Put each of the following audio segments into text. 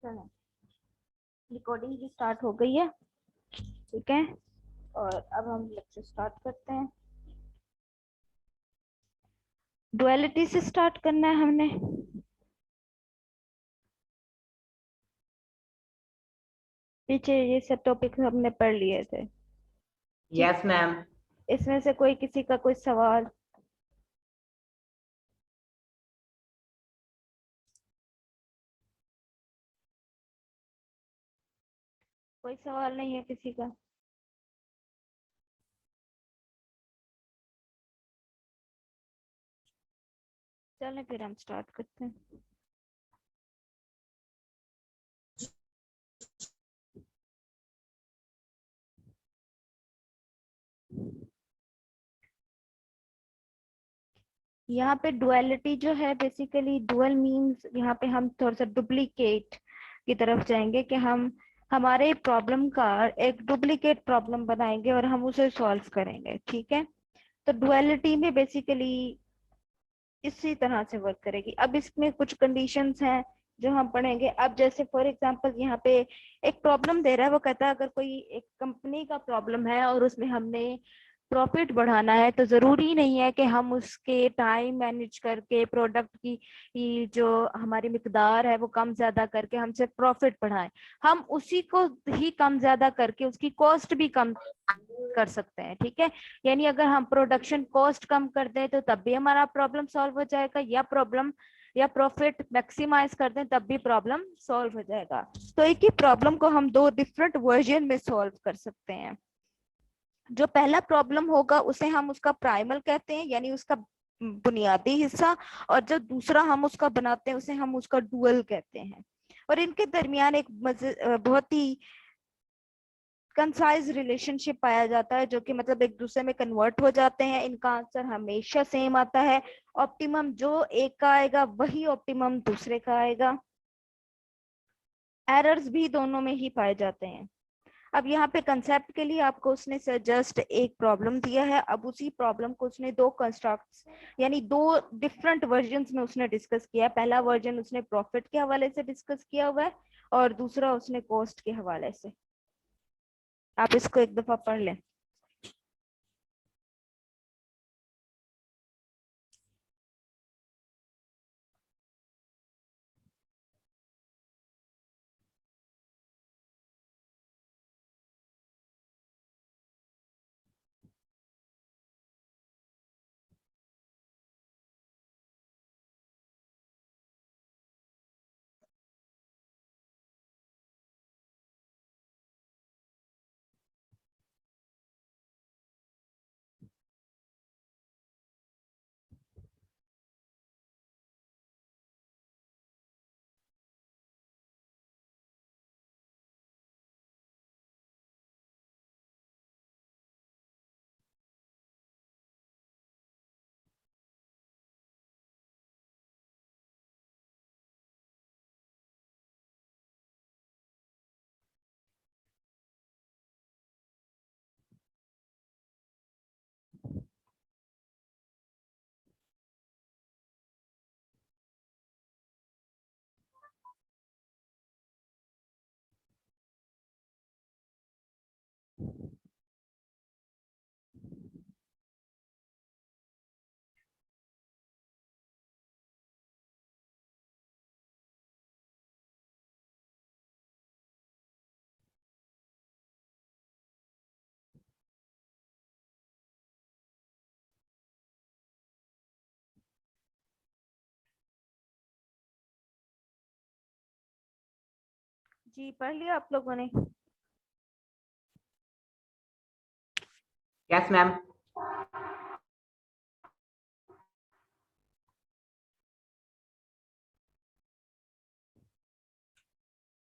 चलें, रिकॉर्डिंग भी स्टार्ट हो गई है। ठीक है, और अब हम लेक्चर स्टार्ट करते हैं। डुअलिटी से स्टार्ट करना है हमने। पीछे ये सब टॉपिक हमने पढ़ लिए थे। Yes ma'am. इसमें से कोई किसी का कोई सवाल? कोई सवाल नहीं है किसी का? चलें फिर हम स्टार्ट करते हैं। यहाँ पे डुअलिटी जो है, बेसिकली डुअल मींस यहाँ पे हम थोड़ा सा डुप्लीकेट की तरफ जाएंगे कि हम हमारे प्रॉब्लम का एक डुप्लीकेट प्रॉब्लम बनाएंगे और हम उसे सॉल्व करेंगे। ठीक है, तो डुअलिटी में बेसिकली इसी तरह से वर्क करेगी। अब इसमें कुछ कंडीशंस हैं जो हम पढ़ेंगे। अब जैसे फॉर एग्जांपल यहाँ पे एक प्रॉब्लम दे रहा है, वो कहता है अगर कोई एक कंपनी का प्रॉब्लम है और उसमें हमने प्रॉफिट बढ़ाना है, तो जरूरी नहीं है कि हम उसके टाइम मैनेज करके प्रोडक्ट की जो हमारी मिकदार है वो कम ज्यादा करके हम सिर्फ प्रॉफिट बढ़ाएं। हम उसी को ही कम ज्यादा करके उसकी कॉस्ट भी कम कर सकते हैं। ठीक है, यानी अगर हम प्रोडक्शन कॉस्ट कम कर दें तो तब भी हमारा प्रॉब्लम सॉल्व हो जाएगा, या प्रॉफिट मैक्सिमाइज कर दें तब भी प्रॉब्लम सॉल्व हो जाएगा। तो एक ही प्रॉब्लम को हम दो डिफरेंट वर्जन में सॉल्व कर सकते हैं। जो पहला प्रॉब्लम होगा उसे हम उसका प्राइमल कहते हैं, यानी उसका बुनियादी हिस्सा, और जो दूसरा हम उसका बनाते हैं उसे हम उसका डुअल कहते हैं। और इनके दरमियान एक बहुत ही कंसाइज रिलेशनशिप पाया जाता है, जो कि मतलब एक दूसरे में कन्वर्ट हो जाते हैं। इनका आंसर हमेशा सेम आता है। ऑप्टिमम जो एक का आएगा वही ऑप्टिमम दूसरे का आएगा। एरर्स भी दोनों में ही पाए जाते हैं। अब यहाँ पे कंसेप्ट के लिए आपको उसने जस्ट एक प्रॉब्लम दिया है। अब उसी प्रॉब्लम को उसने दो कंस्ट्रक्ट्स यानी दो डिफरेंट वर्जन्स में उसने डिस्कस किया। पहला वर्जन उसने प्रॉफिट के हवाले से डिस्कस किया हुआ है और दूसरा उसने कॉस्ट के हवाले से। आप इसको एक दफा पढ़ लें। जी पढ़ लिया आप लोगों ने? Yes ma'am.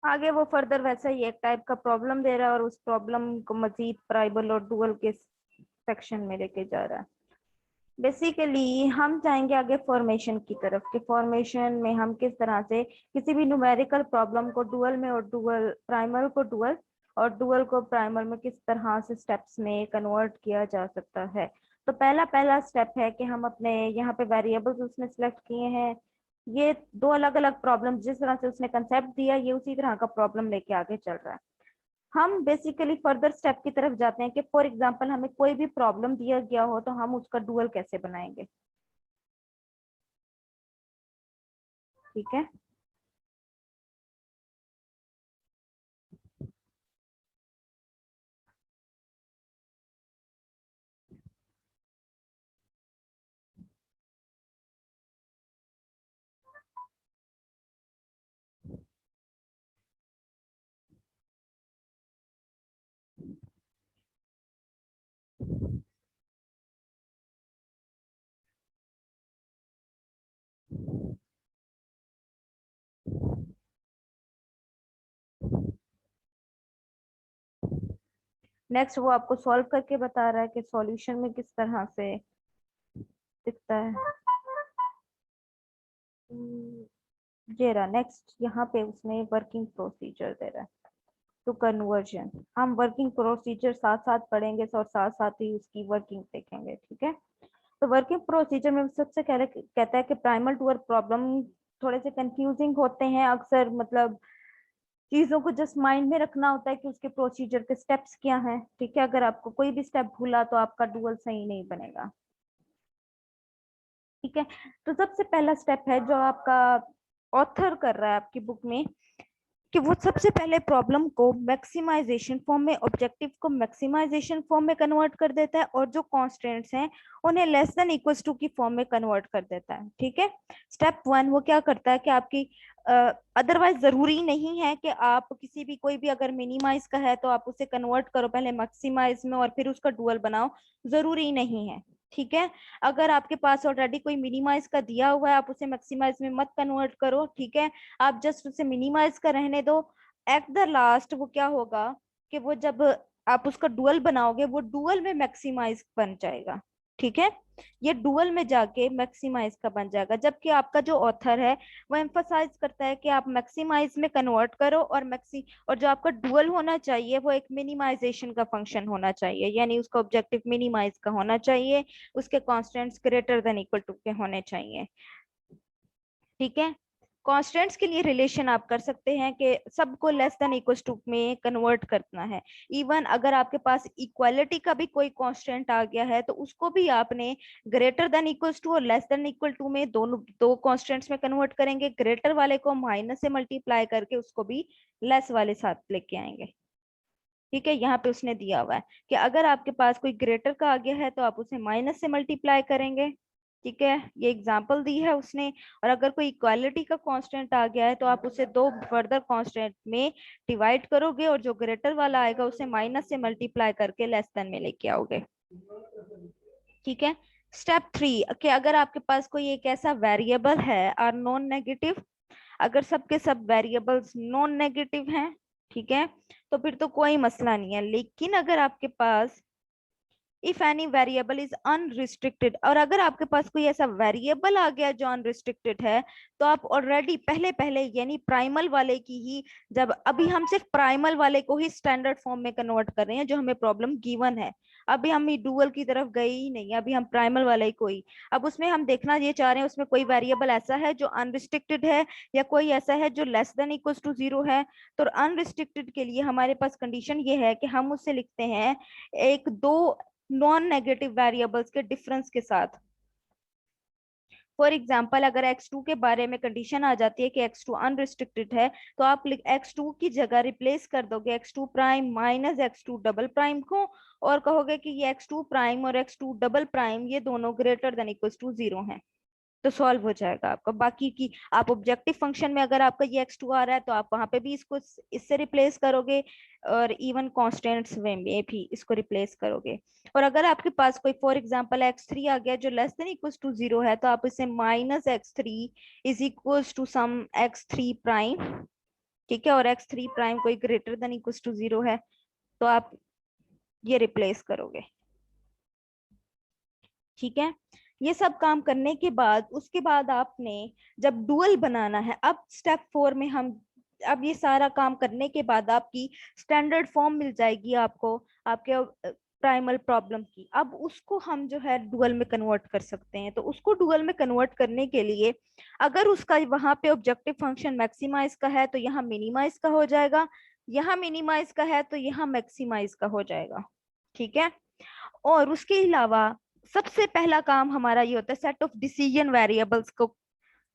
आगे वो फर्दर वैसा ही एक टाइप का प्रॉब्लम दे रहा है और उस प्रॉब्लम को मजीद प्राइमल और डुअल के सेक्शन में लेके जा रहा है। बेसिकली हम जाएंगे आगे फॉर्मेशन की तरफ कि फॉर्मेशन में हम किस तरह से किसी भी न्यूमेरिकल प्रॉब्लम को डुअल में और डुअल प्राइमल को डुअल और डुअल को प्राइमल में किस तरह से स्टेप्स में कन्वर्ट किया जा सकता है। तो पहला पहला स्टेप है कि हम अपने यहाँ पे वेरिएबल्स उसने सिलेक्ट किए हैं ये दो अलग अलग प्रॉब्लम, जिस तरह से उसने कंसेप्ट दिया ये उसी तरह का प्रॉब्लम लेके आगे चल रहा है। हम बेसिकली फर्दर स्टेप की तरफ जाते हैं कि फॉर एग्जांपल हमें कोई भी प्रॉब्लम दिया गया हो तो हम उसका डुअल कैसे बनाएंगे। ठीक है, नेक्स्ट वो आपको सॉल्व करके बता रहा है कि सॉल्यूशन में किस तरह से दिखता है। ये रहा नेक्स्ट, यहाँ पे उसने वर्किंग प्रोसीजर दे रहा है टू कन्वर्जन। हम वर्किंग प्रोसीजर साथ साथ पढ़ेंगे और साथ साथ ही उसकी वर्किंग देखेंगे। ठीक है, तो वर्किंग प्रोसीजर में सबसे कहता है कि प्राइमल टूअर प्रॉब्लम थोड़े से कंफ्यूजिंग होते हैं अक्सर, मतलब चीजों को जस्ट माइंड में रखना होता है कि उसके प्रोसीजर के स्टेप्स क्या हैं। ठीक है, अगर आपको कोई भी स्टेप भूला तो आपका डुअल सही नहीं बनेगा। ठीक है, तो सबसे पहला स्टेप है जो आपका ऑथर कर रहा है आपकी बुक में, कि वो सबसे पहले प्रॉब्लम को मैक्सिमाइजेशन फॉर्म में, ऑब्जेक्टिव को मैक्सिमाइजेशन फॉर्म में कन्वर्ट कर देता है और जो कॉन्स्टेंट्स हैं उन्हें लेस देन इक्वल्स टू की फॉर्म में कन्वर्ट कर देता है। ठीक है, स्टेप वन वो क्या करता है कि आपकी अदरवाइज जरूरी नहीं है कि आप किसी भी कोई भी अगर मिनिमाइज का है तो आप उसे कन्वर्ट करो पहले मैक्सिमाइज में और फिर उसका डुअल बनाओ, जरूरी नहीं है। ठीक है, अगर आपके पास ऑलरेडी कोई मिनिमाइज का दिया हुआ है आप उसे मैक्सिमाइज में मत कन्वर्ट करो। ठीक है, आप जस्ट उसे मिनिमाइज का रहने दो। एट द लास्ट वो क्या होगा कि वो जब आप उसका डुअल बनाओगे वो डुअल में मैक्सिमाइज बन जाएगा। ठीक है, ये डुअल में जाके मैक्सिमाइज का बन जाएगा, जबकि आपका जो ऑथर है वो एम्फसाइज करता है कि आप मैक्सिमाइज में कन्वर्ट करो और जो आपका डुअल होना चाहिए वो एक मिनिमाइजेशन का फंक्शन होना चाहिए, यानी उसका ऑब्जेक्टिव मिनिमाइज का होना चाहिए, उसके constants greater than equal to के होने चाहिए। ठीक है, कॉन्स्टेंट्स के लिए रिलेशन आप कर सकते हैं कि सबको लेस देन इक्वल टू में कन्वर्ट करना है। इवन अगर आपके पास इक्वालिटी का भी कोई कांस्टेंट आ गया है तो उसको भी आपने ग्रेटर देन इक्वल टू और लेस देन इक्वल टू में दोनों दो कांस्टेंट्स में कन्वर्ट करेंगे। ग्रेटर वाले को माइनस से मल्टीप्लाई करके उसको भी लेस वाले साथ लेके आएंगे। ठीक है, यहाँ पे उसने दिया हुआ है कि अगर आपके पास कोई ग्रेटर का आ गया है तो आप उसे माइनस से मल्टीप्लाई करेंगे। ठीक है, ये एग्जांपल दी है उसने। और अगर कोई इक्वालिटी का कांस्टेंट आ गया है तो आप उसे दो फर्दर कांस्टेंट में डिवाइड करोगे और जो ग्रेटर वाला आएगा उसे माइनस से मल्टीप्लाई करके लेस देन में लेके आओगे। ठीक है, स्टेप थ्री कि अगर आपके पास कोई एक ऐसा वेरिएबल है आर नॉन नेगेटिव, अगर सबके सब वेरिएबल्स नॉन नेगेटिव हैं, ठीक है, तो फिर तो कोई मसला नहीं है। लेकिन अगर आपके पास if any variable is unrestricted, और अगर आपके पास कोई ऐसा वेरिएबल आ गया जो अनरिस्ट्रिक्टेड है तो आप ऑलरेडी पहले पहले यानी प्राइमल वाले की ही, जब अभी हम सिर्फ प्राइमल वाले को ही स्टैंडर्ड फॉर्म में कन्वर्ट कर रहे हैं जो हमें प्रॉब्लम गिवन है, अभी हम डुअल की तरफ गए ही नहीं, अभी हम प्राइमल वाले को ही, अब उसमें हम देखना ये चाह रहे हैं उसमें कोई वेरिएबल ऐसा है जो अनरिस्ट्रिक्टेड है या कोई ऐसा है जो लेस देन इक्वल टू 0 है। तो अनरिस्ट्रिक्टेड के लिए हमारे पास कंडीशन ये है कि हम उससे लिखते हैं एक दो नॉन नेगेटिव वेरिएबल्स के डिफरेंस के साथ। फॉर एग्जाम्पल अगर x2 के बारे में कंडीशन आ जाती है कि x2 अनरिस्ट्रिक्टेड है तो आप x2 की जगह रिप्लेस कर दोगे x2 prime minus x2 double prime को, और कहोगे कि ये x2 प्राइम और x2 डबल प्राइम ये दोनों ग्रेटर देन इक्वल टू 0 है, तो सॉल्व हो जाएगा आपका। बाकी की आप ऑब्जेक्टिव फंक्शन में अगर आपका ये x2 आ रहा है तो आप वहां पे भी इसको इससे रिप्लेस करोगे और इवन कॉन्स्टेंट्स में भी इसको रिप्लेस करोगे। और अगर आपके पास कोई फॉर एग्जांपल x3 आ गया जो लेस देन इक्वल टू 0 है तो आप इसे minus x3 is equal to some x3 prime, ठीक है, और x3 प्राइम कोई ग्रेटर देन इक्वल टू 0 है तो आप ये रिप्लेस करोगे। ठीक है, ये सब काम करने के बाद उसके बाद आपने जब डुअल बनाना है, अब स्टेप 4 में हम, अब ये सारा काम करने के बाद आपकी स्टैंडर्ड फॉर्म मिल जाएगी आपको, आपके प्राइमल प्रॉब्लम की, अब उसको हम जो है डुअल में कन्वर्ट कर सकते हैं। तो उसको डुअल में कन्वर्ट करने के लिए अगर उसका वहां पे ऑब्जेक्टिव फंक्शन मैक्सिमाइज का है तो यहाँ मिनिमाइज का हो जाएगा, यहाँ मिनिमाइज का है तो यहाँ मैक्सिमाइज का हो जाएगा, ठीक है। और उसके अलावा सबसे पहला काम हमारा ये होता है सेट ऑफ डिसीजन वेरिएबल्स को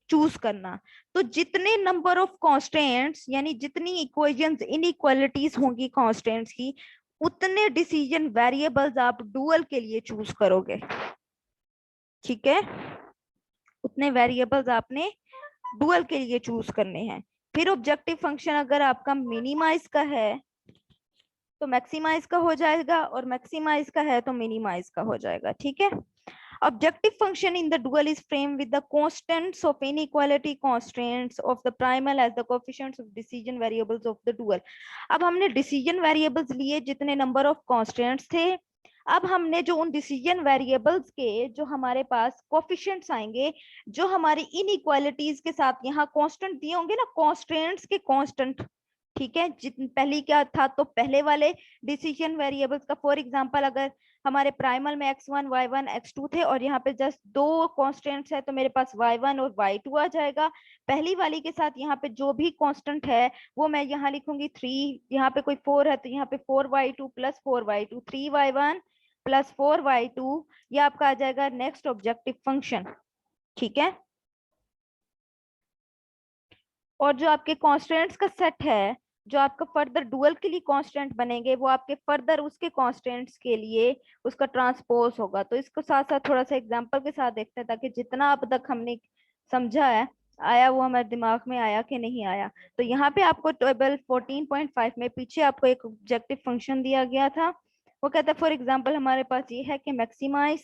चूज करना। तो जितने नंबर ऑफ कॉन्स्टेंट्स यानी जितनी इक्वेशंस इनइक्वालिटीज होंगी कॉन्स्टेंट्स की, उतने डिसीजन वेरिएबल्स आप डुअल के लिए चूज करोगे, ठीक है। उतने वेरिएबल्स आपने डुअल के लिए चूज करने हैं। फिर ऑब्जेक्टिव फंक्शन अगर आपका मिनिमाइज का है तो मैक्सिमाइज का हो जाएगा, और मैक्सिमाइज का है तो मिनिमाइज का हो जाएगा, ठीक है। Objective function in the dual is framed with the constants of inequality constraints of the primal as the coefficients of decision variables of the dual। अब हमने decision variables लिए जितने number of constraints थे, अब हमने जो उन decision variables के जो हमारे पास coefficients आएंगे, जो हमारी inequalities के साथ यहाँ constant दिए होंगे ना, constraints के constant, ठीक है। पहले क्या था, तो पहले वाले डिसीजन वेरिएबल्स का फॉर एग्जांपल अगर हमारे प्राइमल में x1 y1 x2 थे और यहाँ पे जस्ट दो कांस्टेंट्स है तो मेरे पास y1 और y2 आ जाएगा। पहली वाली के साथ यहाँ पे जो भी कांस्टेंट है वो मैं यहाँ लिखूंगी 3, यहाँ पे कोई 4 है तो यहाँ पे 4y2 plus 4y2, 3y1 plus 4y2, ये आपका आ जाएगा नेक्स्ट ऑब्जेक्टिव फंक्शन, ठीक है। और जो आपके कांस्टेंट्स का सेट है, जो आपका फर्दर डुअल के लिए कांस्टेंट बनेंगे, वो आपके फर्दर उसके कांस्टेंट्स के लिए उसका ट्रांसपोज होगा। तो इसको साथ साथ थोड़ा सा एग्जांपल के साथ देखते हैं ताकि जितना अब तक हमने समझा है आया वो हमारे दिमाग में आया कि नहीं आया। तो यहाँ पे आपको टेबल 14.5 में पीछे आपको एक ऑब्जेक्टिव फंक्शन दिया गया था। वो कहता है फॉर एग्जाम्पल हमारे पास ये है कि मैक्सिमाइज,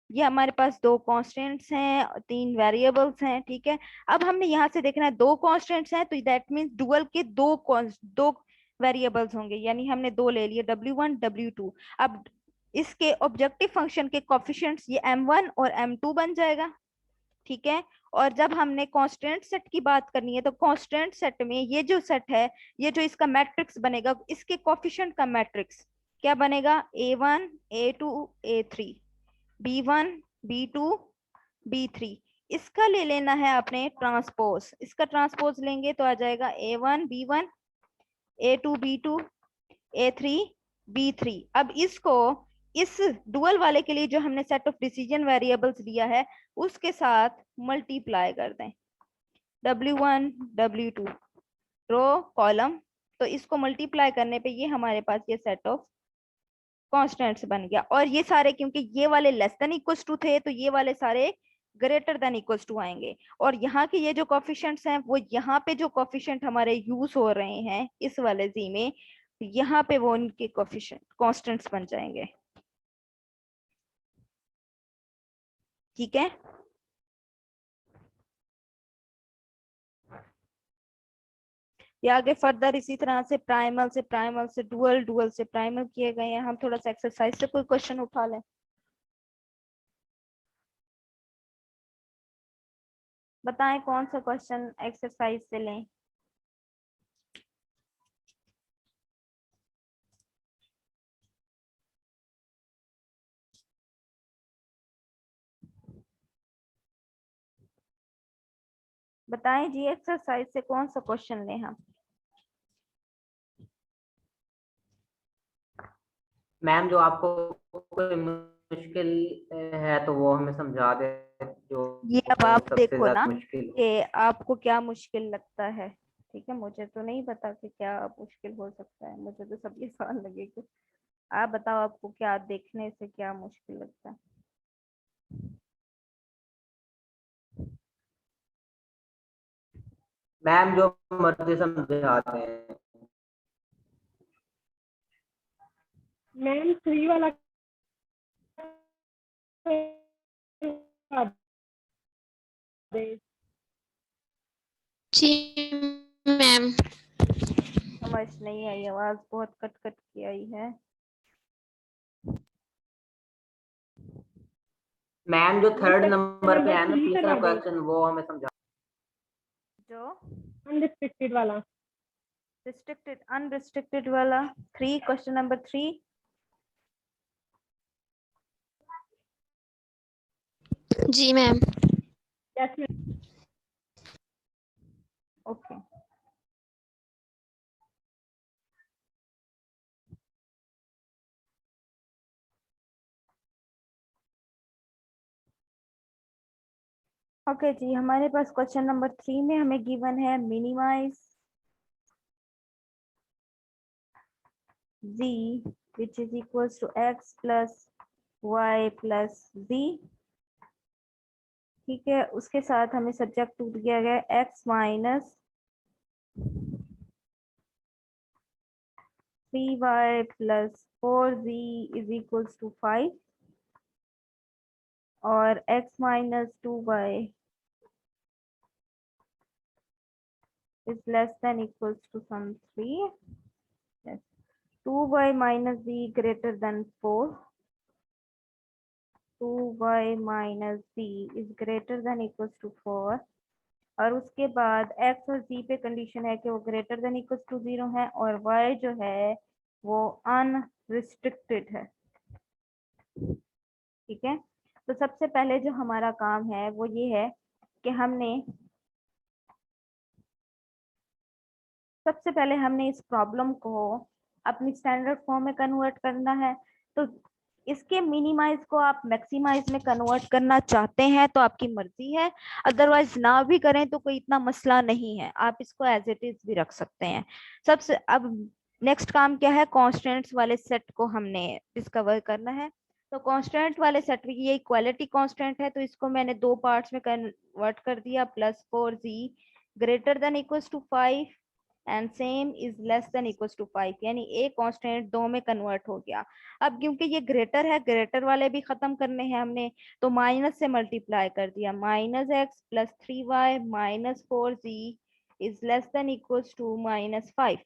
ये हमारे पास दो कांस्टेंट्स हैं, तीन वेरिएबल्स हैं, ठीक है। अब हमने यहाँ से देखना है दो कांस्टेंट्स हैं तो दैट मींस डुअल के दो वेरिएबल्स होंगे, यानी हमने दो ले लिए w1 w2। अब इसके ऑब्जेक्टिव फंक्शन के कोफिशिएंट्स ये m1 और m2 बन जाएगा, ठीक है। और जब हमने कांस्टेंट सेट की बात करनी है तो कांस्टेंट सेट में ये जो सेट है, ये जो इसका मैट्रिक्स बनेगा, इसके कोफिशिएंट का मैट्रिक्स क्या बनेगा, a1 a2 a3, b1 b2 b3। इसका ले लेना है आपने ट्रांसपोज, इसका ट्रांसपोज लेंगे तो आ जाएगा a1 b1 a2 b2 a3 b3। अब इसको इस डुअल वाले के लिए जो हमने सेट ऑफ डिसीजन वेरिएबल्स लिया है उसके साथ मल्टीप्लाई कर दें, w1 w2 रो कॉलम, तो इसको मल्टीप्लाई करने पे ये हमारे पास ये सेट ऑफ कॉन्स्टेंट्स बन गया। और ये सारे क्योंकि ये वाले लेस देन इक्वल्स टू थे तो ये वाले सारे ग्रेटर देन इक्वल्स टू आएंगे। और यहाँ के ये जो कोफिशिएंट्स हैं वो यहाँ पे जो कोफिशिएंट हमारे यूज हो रहे हैं इस वाले जी में, यहाँ पे वो उनके कोफिशिएंट कांस्टेंट्स बन जाएंगे, ठीक है। ये आगे फर्दर इसी तरह से प्राइमल से डुअल, डुअल से प्राइमल किए गए हैं। हम थोड़ा सा एक्सरसाइज से कोई क्वेश्चन उठा लें, बताएं कौन सा क्वेश्चन एक्सरसाइज से लें। बताएं जी एक्सरसाइज से कौन सा क्वेश्चन लें हम। मैम जो आपको कोई मुश्किल है तो वो हमें समझा दे, जो ये अब आप सबसे देखो ज्यादा ना मुश्किल हो। कि आपको क्या मुश्किल लगता है, ठीक है। मुझे तो नहीं पता कि क्या मुश्किल हो सकता है, मुझे तो सब ये आसान लगेगा। आप बताओ आपको क्या देखने से क्या मुश्किल लगता है। मैम जो मर्जी समझाते हैं। मैम 3 वाला जी मैम। समझ नहीं आई, आवाज बहुत कट कट की आई है। मैम जो थर्ड नंबर पे है ना, 3 तीसरा करवा दे, क्वेश्चन, वो हमें समझा। जो अनरिस्ट्रिक्टेड वाला। रिस्ट्रिक्टेड अनरिस्ट्रिक्टेड वाला 3, क्वेश्चन नंबर 3। जी ma'am. Yes ma'am. Okay, okay जी, हमारे पास क्वेश्चन नंबर 3 में हमें गिवन है minimize z which is equals to x plus y plus z। ठीक है, उसके साथ हमें सब्जेक्ट टू दिया गया है x minus 3y plus 4z is equals to 5 और x minus 2y is less than equals to some 3। Yes. 2y minus z greater than 4, 2y minus z is greater than equals to 4 और उसके बाद x और z पे condition है कि वो greater than equals to 0 है और y जो है वो अनरिस्ट्रिक्टेड है। ठीक है, तो सबसे पहले जो हमारा काम है वो ये है कि सबसे पहले हमने इस प्रॉब्लम को अपनी स्टैंडर्ड फॉर्म में कन्वर्ट करना है। तो इसके मिनिमाइज को आप मैक्सिमाइज में कन्वर्ट करना चाहते हैं तो आपकी मर्जी है, अदरवाइज ना भी करें तो कोई इतना मसला नहीं है, आप इसको एज इट इज भी रख सकते हैं। सबसे अब नेक्स्ट काम क्या है, कॉन्स्टेंट्स वाले सेट को हमने डिस्कवर करना है। तो कांस्टेंट वाले सेट में ये इक्वालिटी कांस्टेंट है तो इसको मैंने दो पार्ट्स में कन्वर्ट कर दिया, +4z greater than equals to 5 and same is less than equals to 5, यानी एक कांस्टेंट दो में कन्वर्ट हो गया। अब क्योंकि ये ग्रेटर है, ग्रेटर वाले भी खत्म करने हैं हमने, तो माइनस से मल्टीप्लाई कर दिया, -x + 3y - 4z is less than equals to -5।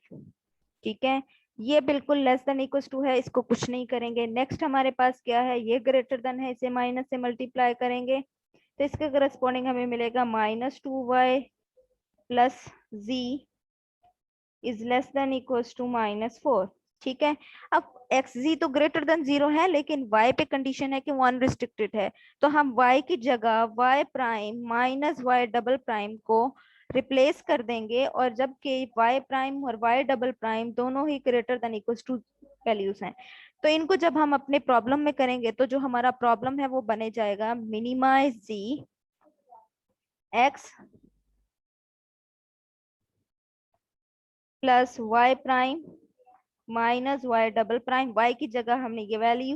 ठीक है, ये बिल्कुल लेस देन इक्वल्स टू है, इसको कुछ नहीं करेंगे। नेक्स्ट हमारे पास क्या है, ये ग्रेटर देन है, इसे माइनस से मल्टीप्लाई करेंगे तो इसके करस्पॉन्डिंग हमें मिलेगा -2y + z is less than equals to -4। ठीक है, अब xz तो ग्रेटर देन 0 है लेकिन y पे कंडीशन है कि वो अनरिस्ट्रिक्टेड है, तो हम y की जगह y prime minus y double prime को रिप्लेस कर देंगे और जबकि y प्राइम और y डबल प्राइम दोनों ही greater than equals to values हैं, तो इनको जब हम अपने प्रॉब्लम में करेंगे तो जो हमारा प्रॉब्लम है वो बने जाएगा minimize z x plus y prime minus y double prime, y की जगह हमने ये वैल्यू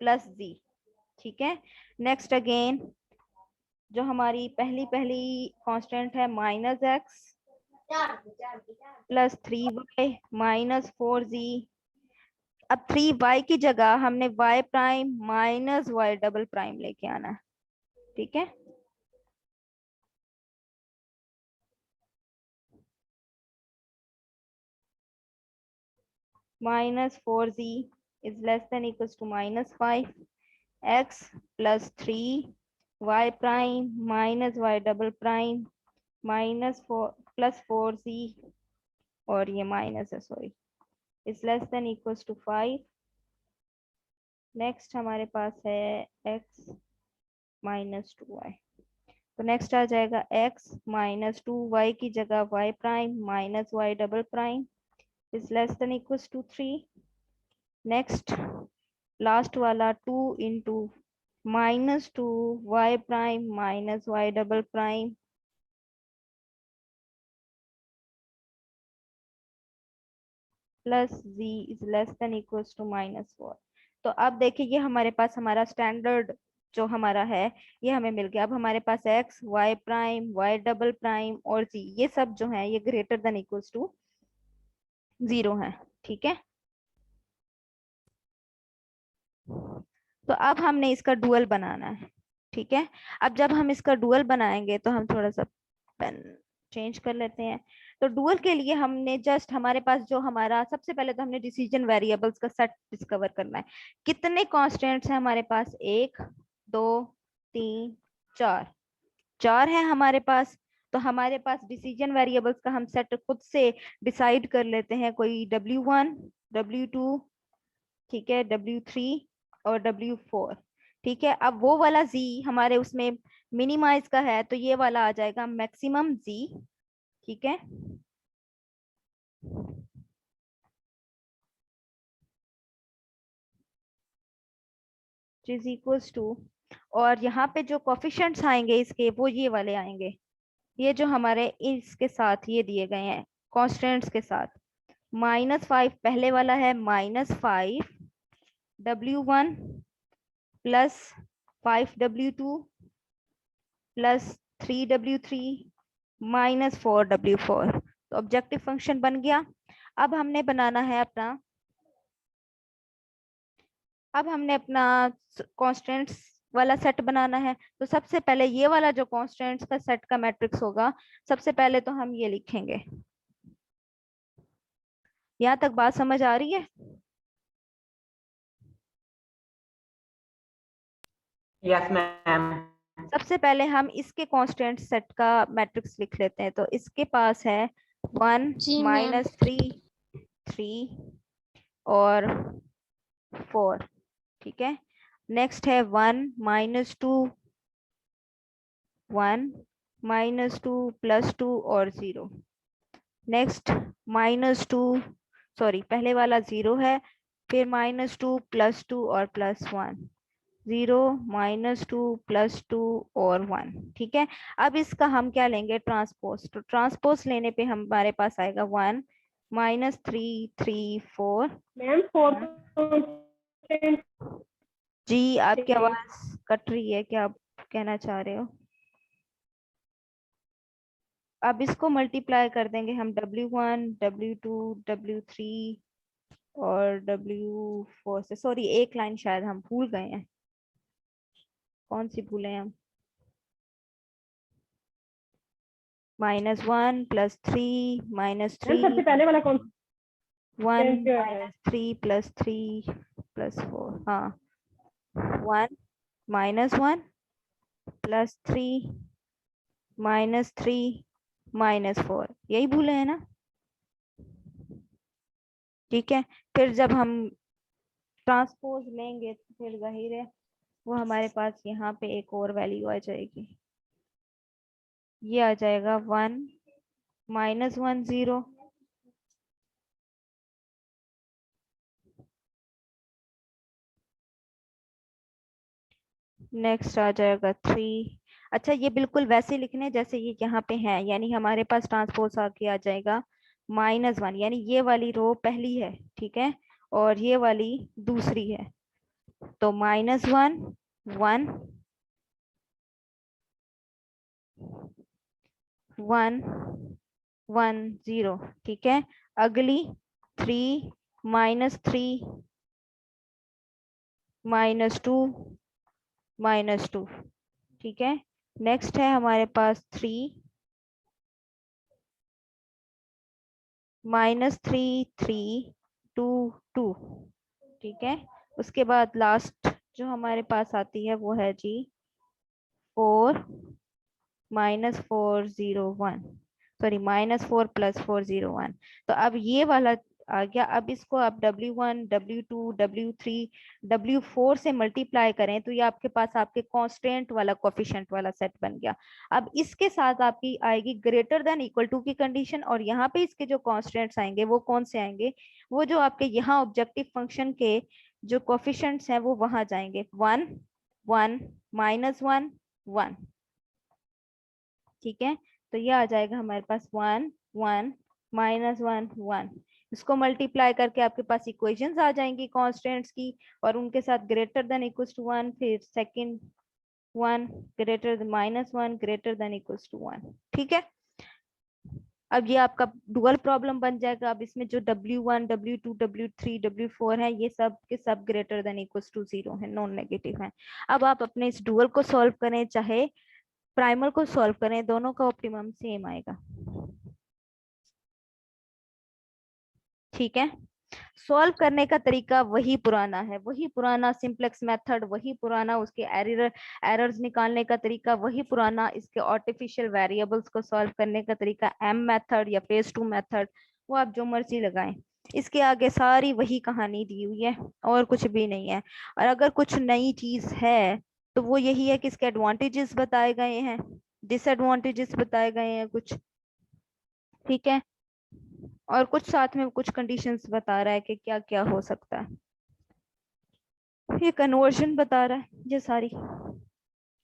प्लस z। ठीक है, नेक्स्ट अगेन जो हमारी पहली कांस्टेंट है -x + 3y - 4z। अब 3y की जगह हमने y prime minus y double prime लेके आना है। ठीक है, -4z is less than equals to -5, x + 3y prime minus y double prime +4 +4z और ये माइनस है sorry, is less than equals to 5। Next हमारे पास है x - 2y, तो नेक्स्ट आ जाएगा x - 2y की जगह y prime minus y double prime is less than equals to 3। Next last वाला 2 into -2y prime minus y double prime plus z is less than equals to -4। तो अब देखिए ये हमारे पास हमारा स्टैंडर्ड जो हमारा है ये हमें मिल गया। अब हमारे पास x y prime y double prime और z ये सब जो है ये ग्रेटर देन इक्वल्स टू 0 है। ठीक है, तो अब हमने इसका डुअल बनाना है। ठीक है, अब जब हम इसका डुअल बनाएंगे तो हम थोड़ा सा पेन चेंज कर लेते हैं। तो डुअल के लिए हमने जस्ट हमारे पास जो हमारा सबसे पहले तो हमने डिसीजन वेरिएबल्स का सेट डिस्कवर करना है। कितने कांस्टेंट्स हैं हमारे पास, 1 2 3 4, 4 है हमारे पास। तो हमारे पास डिसीजन वेरिएबल्स का हम सेट खुद से डिसाइड कर लेते हैं, कोई W1 W2, ठीक है, W3 और W4। ठीक है, अब वो वाला z हमारे उसमें मिनिमाइज का है, तो ये वाला आ जाएगा मैक्सिमम z। ठीक है, इज इक्वल्स टू, और यहाँ पे जो कोफिशिएंट्स आएंगे इसके वो ये वाले आएंगे, ये जो हमारे इसके साथ ये दिए गए हैं कॉन्स्टेंट्स के साथ। -5 पहले वाला है -5w1 plus 5w2 plus 3w3 -4w4। तो ऑब्जेक्टिव फंक्शन बन गया। अब हमने बनाना है अपना, अब हमने अपना कॉन्स्टेंट्स वाला सेट बनाना है। तो सबसे पहले ये वाला जो कॉन्स्टेंट्स का सेट का मैट्रिक्स होगा, सबसे पहले तो हम ये लिखेंगे। यहाँ तक बात समझ आ रही है? Yes ma'am. सबसे पहले हम इसके कांस्टेंट सेट का मैट्रिक्स लिख लेते हैं। तो इसके पास है 1 जी मैम। -3 3 और 4। ठीक है, नेक्स्ट है 1 -2 1 -2 +2 और 0। नेक्स्ट -2, सॉरी पहले वाला 0 है, फिर -2 +2 और +1, 0 -2 +2 और 1। ठीक है, अब इसका हम क्या लेंगे, ट्रांसपोज। तो ट्रांसपोज लेने पे हमारे पास आएगा 1 -3 3 4। मैम 4 जी आपकी आवाज कट रही है, क्या आप कहना चाह रहे हो? अब इसको मल्टीप्लाई कर देंगे हम W1 W2 W3 और W4 से। सॉरी एक लाइन शायद हम भूल गए हैं, कौन सी भूले हैं हम? -1 +3 मैम -3 सबसे पहले वाला कौन 1 जो है? -3 +3 +4। हाँ, 1 -1 +3 -3 -4, यही भूले हैं ना? ठीक है, फिर जब हम ट्रांसपोज लेंगे तो फिर जाहिर है वो हमारे पास यहाँ पे एक और वैल्यू आ जाएगी, ये आ जाएगा 1 -1 0। नेक्स्ट आ जाएगा 3। अच्छा, ये बिल्कुल वैसे लिखने जैसे ये यहाँ पे है, यानी हमारे पास ट्रांसपोज आके आ जाएगा -1, यानी ये वाली रो पहली है, ठीक है, और ये वाली दूसरी है। तो -1 1 1 1 0। ठीक है, अगली 3 -3 -2 -2। ठीक है, नेक्स्ट है हमारे पास 3 -3 3 2 2। ठीक है, उसके बाद लास्ट जो हमारे पास आती है वो है जी 4 -4 0 1, सॉरी -4 +4 0 1। तो अब ये वाला आ गया। अब इसको आप W1 W2 W3 W4 से मल्टीप्लाई करें तो ये आपके पास आपके कांस्टेंट वाला कोफिशिएंट वाला सेट बन गया। अब इसके साथ आपकी आएगी ग्रेटर देन इक्वल टू की कंडीशन, और यहाँ पे इसके जो कांस्टेंट्स आएंगे वो कौन से आएंगे, वो जो आपके यहाँ ऑब्जेक्टिव फंक्शन के जो कोफिशिएंट्स हैं वो वहां जाएंगे, 1 1 -1 1। ठीक है, तो ये आ जाएगा हमारे पास 1 1 -1 1। इसको मल्टीप्लाई करके आपके पास इक्वेशंस आ जाएंगी कांस्टेंट्स की, और उनके साथ ग्रेटर देन इक्वल्स टू 1, फिर second 1 greater than -1 greater than equals to 1। ठीक है, अब ये आपका डुअल प्रॉब्लम बन जाएगा। अब इसमें जो W1 W2 W3 W4 है ये सब के सब ग्रेटर देन इक्वल्स टू 0 है, नॉन नेगेटिव है। अब आप अपने इस डुअल को सॉल्व करें चाहे प्राइमल को सॉल्व करें, दोनों का ऑप्टिमम सेम आएगा। ठीक है, सॉल्व करने का तरीका वही पुराना है, वही पुराना सिंपलेक्स मेथड, वही पुराना उसके एरर्स निकालने का तरीका, वही पुराना इसके आर्टिफिशियल वेरिएबल्स को सॉल्व करने का तरीका, M मेथड या फेज 2 मेथड, वो आप जो मर्जी लगाएं। इसके आगे सारी वही कहानी दी हुई है और कुछ भी नहीं है। और अगर कुछ नई चीज है तो वो यही है कि इसके एडवांटेजेस बताए गए हैं, डिसएडवांटेजेस बताए गए हैं कुछ, ठीक है, और कुछ साथ में कुछ कंडीशंस बता रहा है कि क्या क्या हो सकता है। ये कन्वर्जन बता रहा है ये सारी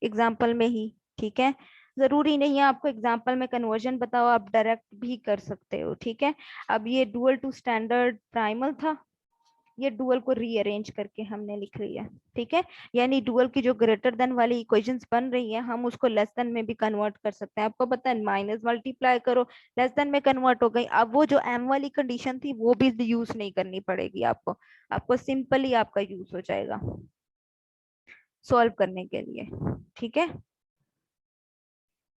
एग्जाम्पल में ही, ठीक है। जरूरी नहीं है आपको एग्जाम्पल में कन्वर्जन बताओ, आप डायरेक्ट भी कर सकते हो, ठीक है। अब ये डुअल टू स्टैंडर्ड प्राइमल था, ये डुअल को रीअरेंज करके हमने लिख लिया, ठीक है। यानी डुअल की जो ग्रेटर देन वाली इक्वेशंस बन रही है हम उसको लेस देन में भी कन्वर्ट कर सकते हैं। आपको पता है माइनस मल्टीप्लाई करो लेस देन में कन्वर्ट हो गई। अब वो जो एम वाली कंडीशन थी वो भी यूज नहीं करनी पड़ेगी आपको, आपको सिंपली आपका यूज हो जाएगा सॉल्व करने के लिए, ठीक है।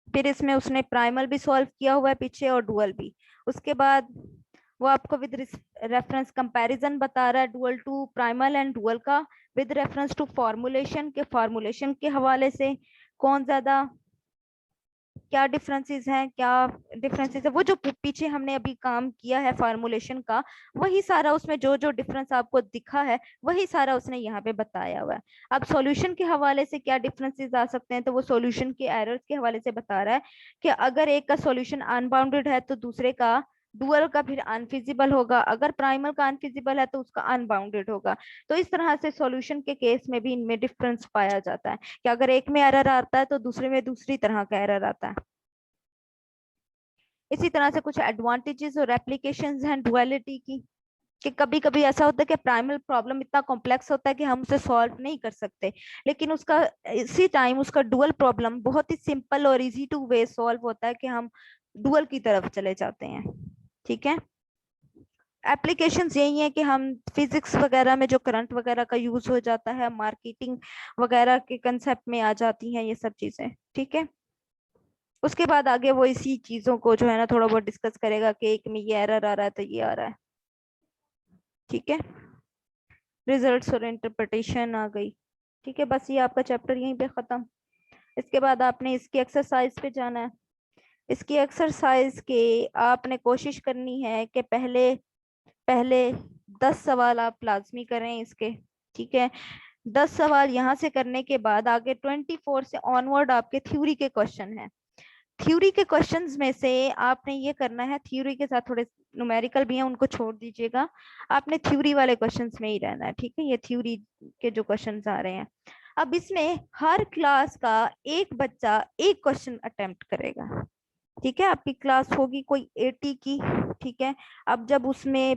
फिर इसमें उसने प्राइमल भी सॉल्व किया हुआ है पीछे और डुअल भी। उसके बाद वो आपको विद रेफरेंस कंपैरिजन बता रहा है dual to primal and dual का विद रेफरेंस टू फॉर्मूलेशन के हवाले से कौन ज्यादा क्या डिफरेंसेस हैं, क्या डिफरेंसेस है। वो जो पीछे हमने अभी काम किया है फार्मूलेशन का वही सारा उसमें जो जो डिफरेंस आपको दिखा है वही सारा उसने यहाँ पे बताया हुआ है। अब सॉल्यूशन के हवाले से क्या डिफरेंसेस आ सकते हैं, तो वो सॉल्यूशन के एरर्स के हवाले से बता रहा है कि अगर एक का सॉल्यूशन अनबाउंडेड है तो दूसरे का डुअल का फिर अनफिजिबल होगा, अगर प्राइमल का अनफिजिबल है तो उसका अनबाउंडेड होगा। तो इस तरह से सॉल्यूशन के केस में भी इनमें डिफरेंस पाया जाता है कि अगर एक में एरर आता है तो दूसरे में दूसरी तरह का एरर आता है। इसी तरह से कुछ एडवांटेजेस और एप्लीकेशंस हैं डुअलिटी की, कि कभी कभी ऐसा होता है कि प्राइमल प्रॉब्लम इतना कॉम्प्लेक्स होता है कि हम उसे सॉल्व नहीं कर सकते, लेकिन उसका इसी टाइम उसका डुअल प्रॉब्लम बहुत ही सिंपल और इजी टू वे सॉल्व होता है कि हम डुअल की तरफ चले जाते हैं, ठीक है। एप्लीकेशंस यही है कि हम फिजिक्स वगैरह में जो करंट वगैरह का यूज हो जाता है, मार्केटिंग वगैरह के कंसेप्ट में आ जाती हैं ये सब चीजें, ठीक है। उसके बाद आगे वो इसी चीजों को जो है ना थोड़ा बहुत डिस्कस करेगा कि एक में ये एरर आ रहा है तो ये आ रहा है, ठीक है। रिजल्ट्स और इंटरप्रिटेशन आ गई, ठीक है। बस ये आपका चैप्टर यहीं पे खत्म। इसके बाद आपने इसकी एक्सरसाइज पे जाना है। इसकी एक्सरसाइज के आपने कोशिश करनी है कि पहले पहले 10 सवाल आप लाजमी करें इसके, ठीक है। 10 सवाल यहाँ से करने के बाद आगे 24 से ऑनवर्ड आपके थ्योरी के क्वेश्चन हैं। थ्योरी के क्वेश्चंस में से आपने ये करना है, थ्योरी के साथ थोड़े न्यूमेरिकल भी हैं उनको छोड़ दीजिएगा, आपने थ्योरी वाले क्वेश्चंस में ही रहना है, ठीक है। ये थ्योरी के जो क्वेश्चंस आ रहे हैं, अब इसमें हर क्लास का एक बच्चा एक क्वेश्चन अटेम्प्ट करेगा, ठीक है। आपकी क्लास होगी कोई 80 की, ठीक है। अब जब उसमें